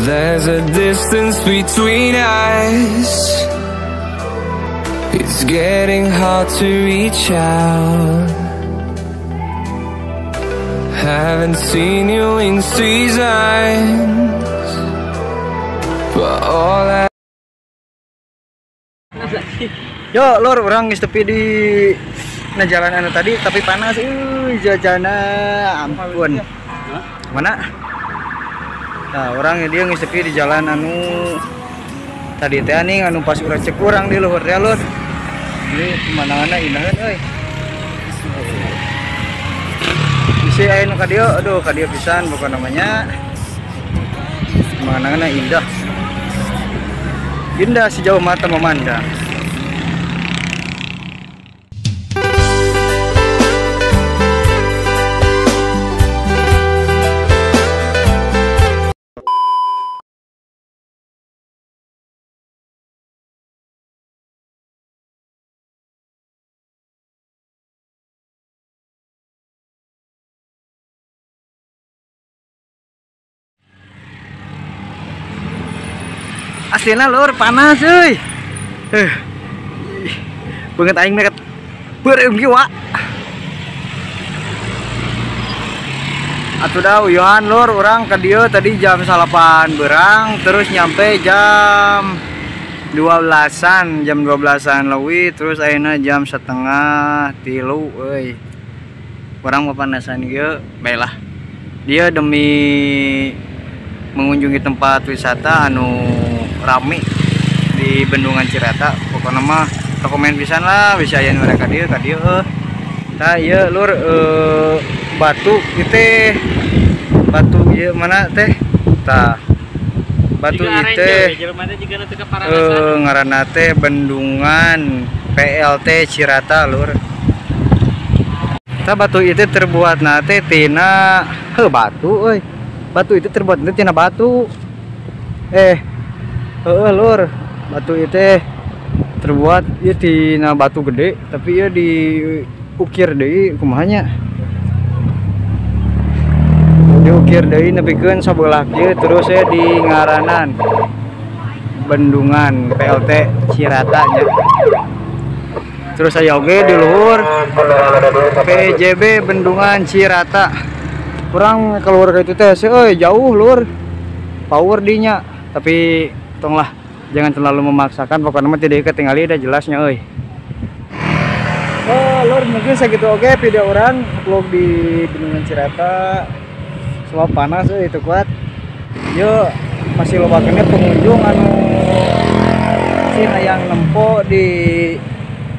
There's a distance between us. It's getting hard to reach out. Haven't seen you in seasons, but all I... Yo, lor, orang geus tepi di jalan anu tadi, tapi panas. Jajana, ampun. Mana? Nah, orang dia geus tepi di jalan anu tadi teh nih, anu pas urang cek urang di luhur teh, lor. Ini pemandanganna indah euy. Bisi aya nu ka dieu, aduh ka dieu pisan pokona namanya. Pemandanganna indah. Indah sejauh mata memandang. Aslina lur panas euy. Beungeut aing meureut beureum kieu wa. Atuh da uyuhan lur, urang ka dieu tadi jam 8 beurang, terus nyampe jam 12-an, jam 12-an leuwih, terus ayeuna jam 2:30 euy. Urang papanasan ieu baelah. Dia demi mengunjungi tempat wisata anu rame di Bendungan Cirata. Pokoknya mah rekomen pisan lah bisa aya mereka dia ka dieu. Tah ieu lur batu teh. Batu ieu mana teh? Tah. Batu ieu teh ngaranna teh Bendungan PLT Cirata lur. Tah batu ieu teh terbuatna teh tina batu euy. Batu itu terbuat tina batu. Lur, batu itu terbuat ieu tina batu gede, tapi ieu diukir deui kumahanya. Diukir deui nepikeun sabelah kieu, terus di ngaranan Bendungan PLT Cirata nya. Terus aya oge di luhur PJB Bendungan Cirata. Kurang keluar ke itu teh jauh lur. Power dinya, tapi tonglah jangan terlalu memaksakan, pokoknya mah tidak ketinggali udah jelasnya euy. Lur, mungkin segitu oke video orang vlog di Bendungan Cirata. Sebab panas euy itu kuat. Yuk masih lobakeunnya pengunjung anu yang nempo di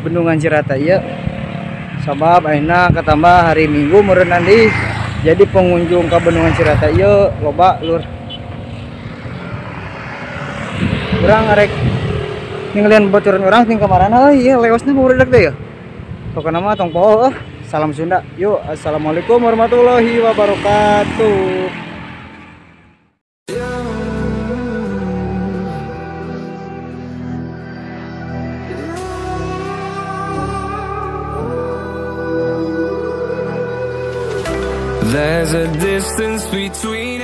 Bendungan Cirata ieu. Sabab ayeuna katambah hari Minggu meureun nanti. Jadi pengunjung ke Bendungan Cirata ieu loba lur. Urang arek ningalian bocoran urang ting kamarana ieu leosna burudak teh ya. Pokona mah tong poho salam Sunda. Yuk, assalamualaikum warahmatullahi wabarakatuh. There's a distance between